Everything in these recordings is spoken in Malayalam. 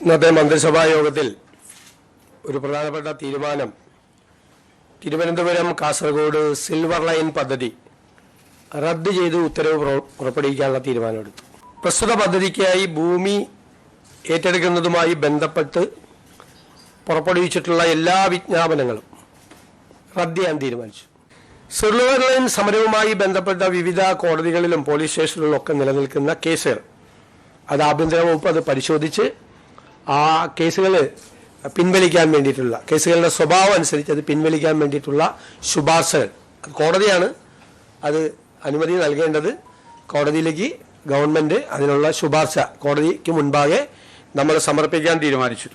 ഇന്നത്തെ മന്ത്രിസഭാ യോഗത്തിൽ ഒരു പ്രധാനപ്പെട്ട തീരുമാനം തിരുവനന്തപുരം കാസർഗോഡ് സിൽവർ ലൈൻ പദ്ധതി റദ്ദ് ചെയ്ത് ഉത്തരവ് പുറപ്പെടുവിക്കാനുള്ള തീരുമാനമെടുത്തു. പ്രസ്തുത പദ്ധതിക്കായി ഭൂമി ഏറ്റെടുക്കുന്നതുമായി ബന്ധപ്പെട്ട് പുറപ്പെടുവിച്ചിട്ടുള്ള എല്ലാ വിജ്ഞാപനങ്ങളും റദ്ദ് ചെയ്യാൻ തീരുമാനിച്ചു. സിൽവർ ലൈൻ സമരവുമായി ബന്ധപ്പെട്ട വിവിധ കോടതികളിലും പോലീസ് സ്റ്റേഷനുകളിലും ഒക്കെ നിലനിൽക്കുന്ന കേസുകൾ അത് ആഭ്യന്തര വകുപ്പ് അത് പരിശോധിച്ച് ആ കേസുകൾ പിൻവലിക്കാൻ വേണ്ടിയിട്ടുള്ള കേസുകളുടെ സ്വഭാവം അനുസരിച്ച് അത് പിൻവലിക്കാൻ വേണ്ടിയിട്ടുള്ള ശുപാർശകൾ കോടതിയാണ് അത് അനുമതി നൽകേണ്ടത്. കോടതിയിലേക്ക് ഗവൺമെൻറ് അതിനുള്ള ശുപാർശ കോടതിക്ക് മുൻപാകെ നമ്മൾ സമർപ്പിക്കാൻ തീരുമാനിച്ചു.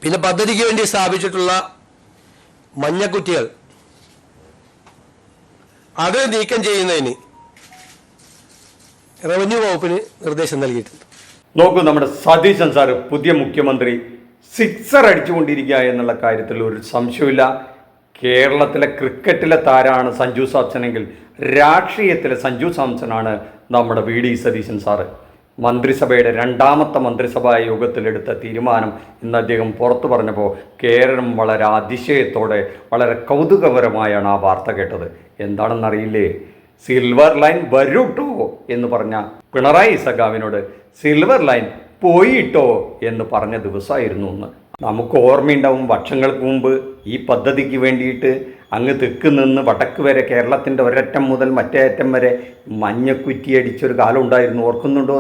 പിന്നെ പദ്ധതിക്ക് വേണ്ടി സ്ഥാപിച്ചിട്ടുള്ള മഞ്ഞക്കുറ്റികൾ അത് നീക്കം ചെയ്യുന്നതിന് റവന്യൂ വകുപ്പിന് നിർദ്ദേശം നൽകിയിട്ടുണ്ട്. നോക്കൂ, നമ്മുടെ സതീശൻ സാറ് പുതിയ മുഖ്യമന്ത്രി സിക്സർ അടിച്ചുകൊണ്ടിരിക്കുക എന്നുള്ള കാര്യത്തിൽ ഒരു സംശയമില്ല. കേരളത്തിലെ ക്രിക്കറ്റിലെ താരമാണ് സഞ്ജു സാംസണെങ്കിൽ രാഷ്ട്രീയത്തിലെ സഞ്ജു സാംസനാണ് നമ്മുടെ വി.ഡി. സതീശൻ സാറ്. മന്ത്രിസഭയുടെ രണ്ടാമത്തെ മന്ത്രിസഭാ യോഗത്തിലെടുത്ത തീരുമാനം ഇന്ന് അദ്ദേഹം പുറത്തു പറഞ്ഞപ്പോൾ കേരളം വളരെ അതിശയത്തോടെ വളരെ കൗതുകപരമായാണ് ആ വാർത്ത കേട്ടത്. എന്താണെന്നറിയില്ലേ? സിൽവർ ലൈൻ വരൂട്ടോ എന്ന് പറഞ്ഞ പിണറായി സഖാവിനോട് സിൽവർ ലൈൻ പോയിട്ടോ എന്ന് പറഞ്ഞ ദിവസമായിരുന്നു ഒന്ന്. നമുക്ക് ഓർമ്മയുണ്ടാവും, വർഷങ്ങൾക്ക് മുമ്പ് ഈ പദ്ധതിക്ക് വേണ്ടിയിട്ട് അങ്ങ് തെക്ക് നിന്ന് വടക്ക് വരെ കേരളത്തിൻ്റെ ഒരറ്റം മുതൽ മറ്റേ അറ്റം വരെ മഞ്ഞക്കുറ്റി അടിച്ചൊരു കാലം ഉണ്ടായിരുന്നു. ഓർക്കുന്നുണ്ടോ?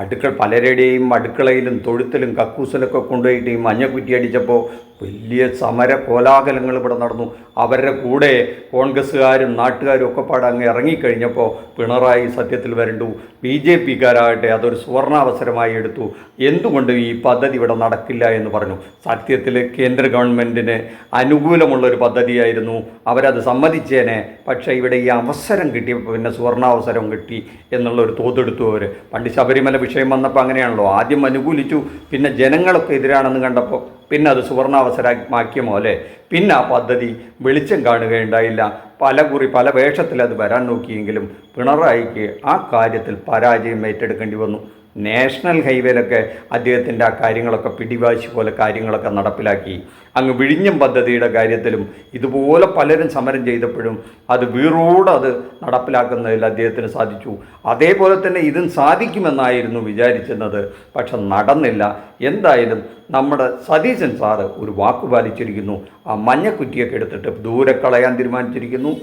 അത് പലരുടെയും അടുക്കളയിലും തൊഴുത്തിലും കക്കൂസിലൊക്കെ കൊണ്ടുപോയിട്ട് ഈ മഞ്ഞക്കുറ്റി അടിച്ചപ്പോൾ വലിയ സമര കോലാഹലങ്ങൾ ഇവിടെ നടന്നു. അവരുടെ കൂടെ കോൺഗ്രസ്സുകാരും നാട്ടുകാരും ഒക്കെ പാടെ അങ്ങ് ഇറങ്ങിക്കഴിഞ്ഞപ്പോൾ പിണറായി സത്യത്തിൽ വരണ്ടു. BJP-കാരാകട്ടെ അതൊരു സുവർണാവസരമായി എടുത്തു. എന്തുകൊണ്ട് ഈ പദ്ധതി ഇവിടെ നടക്കില്ല എന്ന് പറഞ്ഞു. സത്യത്തിൽ കേന്ദ്ര ഗവൺമെൻറ്റിന് അനുകൂലമുള്ളൊരു പദ്ധതിയായിരുന്നു, അവരത് സമ്മതിച്ചേനെ. പക്ഷേ ഇവിടെ ഈ അവസരം കിട്ടിയപ്പോൾ പിന്നെ സുവർണാവസരം കിട്ടി എന്നുള്ളൊരു തോതെടുത്തു അവർ. പണ്ട് ശബരിമല വിഷയം വന്നപ്പോൾ അങ്ങനെയാണല്ലോ, ആദ്യം അനുകൂലിച്ചു, പിന്നെ ജനങ്ങളൊക്കെ എതിരാണെന്ന് കണ്ടപ്പോൾ പിന്നെ അത് സുവർണാവസരമാക്കിയ പോലെ പിന്നെ ആ പദ്ധതി വെളിച്ചം കാണുകയുണ്ടായില്ല. പല വേഷത്തിൽ അത് വരാൻ നോക്കിയെങ്കിലും പിണറായിക്ക് ആ കാര്യത്തിൽ പരാജയം ഏറ്റെടുക്കേണ്ടി വന്നു. നാഷണൽ ഹൈവേയിലൊക്കെ അദ്ദേഹത്തിൻ്റെ ആ കാര്യങ്ങളൊക്കെ പിടിവാശി പോലെ കാര്യങ്ങളൊക്കെ നടപ്പിലാക്കി. അങ്ങ് വിഴിഞ്ഞം പദ്ധതിയുടെ കാര്യത്തിലും ഇതുപോലെ പലരും സമരം ചെയ്തപ്പോഴും അത് വീറോടെ അത് നടപ്പിലാക്കുന്നതിൽ അദ്ദേഹത്തിന് സാധിച്ചു. അതേപോലെ തന്നെ ഇതും സാധിക്കുമെന്നായിരുന്നു വിചാരിച്ചിരുന്നത്, പക്ഷെ നടന്നില്ല. എന്തായാലും നമ്മുടെ സതീശൻ സാറ് ഒരു വാക്ക് പാലിച്ചിരിക്കുന്നു. ആ മഞ്ഞക്കുറ്റിയൊക്കെ എടുത്തിട്ട് ദൂരെ കളയാൻ തീരുമാനിച്ചിരിക്കുന്നു.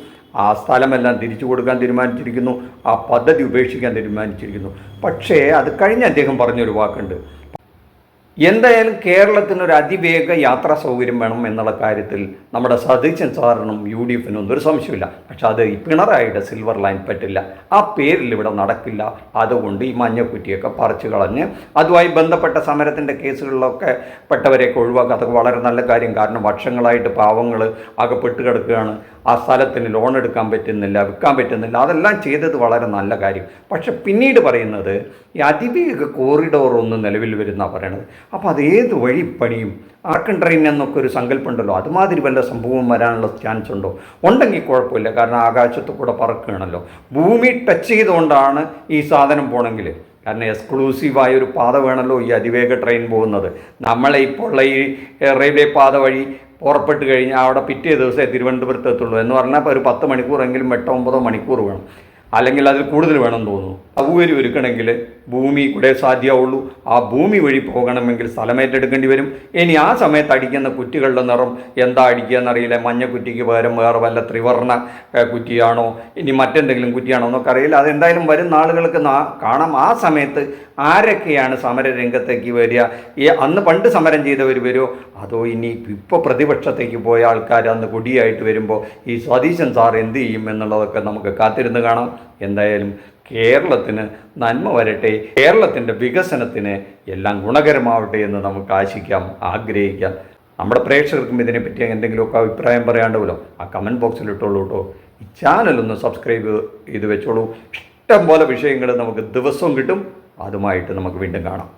ആ സ്ഥലമെല്ലാം തിരിച്ചു കൊടുക്കാൻ തീരുമാനിച്ചിരിക്കുന്നു. ആ പദ്ധതി ഉപേക്ഷിക്കാൻ തീരുമാനിച്ചിരിക്കുന്നു. പക്ഷേ അത് കഴിഞ്ഞ് അദ്ദേഹം പറഞ്ഞൊരു വാക്കുണ്ട്, എന്തായാലും കേരളത്തിനൊരു അതിവേഗ യാത്രാ സൗകര്യം വേണം എന്നുള്ള കാര്യത്തിൽ നമ്മുടെ സതീശൻ സാറിനും UDF-നും ഒന്നും ഒരു സംശയമില്ല. പക്ഷെ അത് ഈ പിണറായിയുടെ സിൽവർ ലൈൻ പറ്റില്ല, ആ പേരിൽ ഇവിടെ നടക്കില്ല. അതുകൊണ്ട് ഈ മഞ്ഞക്കുറ്റിയൊക്കെ പറിച്ചു കളഞ്ഞ് അതുമായി ബന്ധപ്പെട്ട സമരത്തിൻ്റെ കേസുകളിലൊക്കെ പെട്ടവരെയൊക്കെ ഒഴിവാക്കുക. അതൊക്കെ വളരെ നല്ല കാര്യം. കാരണം വർഷങ്ങളായിട്ട് പാവങ്ങൾ അകപ്പെട്ട് കിടക്കുകയാണ്. ആ സ്ഥലത്തിന് ലോൺ എടുക്കാൻ പറ്റുന്നില്ല, വിൽക്കാൻ പറ്റുന്നില്ല. അതെല്ലാം ചെയ്തത് വളരെ നല്ല കാര്യം. പക്ഷെ പിന്നീട് പറയുന്നത് ഈ അതിവേഗ കോറിഡോർ ഒന്ന് നിലവിൽ വരുന്ന പറയണത്. അപ്പോൾ അത് ഏത് വഴി പണിയും? ആർക്കൻ ട്രെയിൻ എന്നൊക്കെ ഒരു സങ്കല്പമുണ്ടല്ലോ, അതുമാതിരി വല്ല സംഭവം വരാനുള്ള ചാൻസ് ഉണ്ടോ? ഉണ്ടെങ്കിൽ കുഴപ്പമില്ല, കാരണം ആകാശത്ത് കൂടെ പറക്കുകയാണല്ലോ. ഭൂമി ടച്ച് ചെയ്തുകൊണ്ടാണ് ഈ സാധനം പോകണമെങ്കിൽ. കാരണം എക്സ്ക്ലൂസീവായ ഒരു പാത വേണമല്ലോ ഈ അതിവേഗ ട്രെയിൻ പോകുന്നത്. നമ്മളെ ഇപ്പോൾ ഉള്ള ഈ റെയിൽവേ പാത വഴി പുറപ്പെട്ട് കഴിഞ്ഞാൽ അവിടെ പിറ്റേ ദിവസമേ തിരുവനന്തപുരത്ത് എത്തുള്ളൂ എന്ന് പറഞ്ഞാൽ ഇപ്പോൾ ഒരു 10 മണിക്കൂറെങ്കിലും 8-9 മണിക്കൂർ വേണം, അല്ലെങ്കിൽ അതിൽ കൂടുതൽ വേണം തോന്നുന്നു. സൗകര്യം ഒരുക്കണമെങ്കിൽ ഭൂമി കൂടെ സാധ്യമാവുള്ളൂ. ആ ഭൂമി വഴി പോകണമെങ്കിൽ സ്ഥലമേറ്റെടുക്കേണ്ടി വരും. ഇനി ആ സമയത്ത് അടിക്കുന്ന കുറ്റികളുടെ നിറം എന്താ അടിക്കുക എന്നറിയില്ല. മഞ്ഞക്കുറ്റിക്ക് പകരം വേറെ വല്ല ത്രിവർണ്ണ കുറ്റിയാണോ ഇനി മറ്റെന്തെങ്കിലും കുറ്റിയാണോ എന്നൊക്കെ അറിയില്ല. അതെന്തായാലും വരും നാളുകൾക്ക് കാണാം. ആ സമയത്ത് ആരൊക്കെയാണ് സമരരംഗത്തേക്ക് വരിക? അന്ന് പണ്ട് സമരം ചെയ്തവർ വരുമോ, അതോ ഇനി ഇപ്പോൾ പ്രതിപക്ഷത്തേക്ക് പോയ ആൾക്കാർ അന്ന് കൊടിയായിട്ട് വരുമ്പോൾ ഈ സതീശൻ സാർ എന്ത് ചെയ്യും എന്നുള്ളതൊക്കെ നമുക്ക് കാത്തിരുന്ന് കാണാം. എന്തായാലും കേരളത്തിന് നന്മ വരട്ടെ, കേരളത്തിൻ്റെ വികസനത്തിന് എല്ലാം ഗുണകരമാവട്ടെ എന്ന് നമുക്ക് ആശിക്കാം, ആഗ്രഹിക്കാം. നമ്മുടെ പ്രേക്ഷകർക്കും ഇതിനെപ്പറ്റി എന്തെങ്കിലുമൊക്കെ അഭിപ്രായം പറയാണ്ടാവുമല്ലോ, ആ കമൻറ്റ് ബോക്സിൽ ഇട്ടോളൂ കേട്ടോ. ഈ ചാനലൊന്ന് സബ്സ്ക്രൈബ് ചെയ്ത് വെച്ചോളൂ. ഇഷ്ടം പോലെ വിഷയങ്ങൾ നമുക്ക് ദിവസവും കിട്ടും. അതുമായിട്ട് നമുക്ക് വീണ്ടും കാണാം.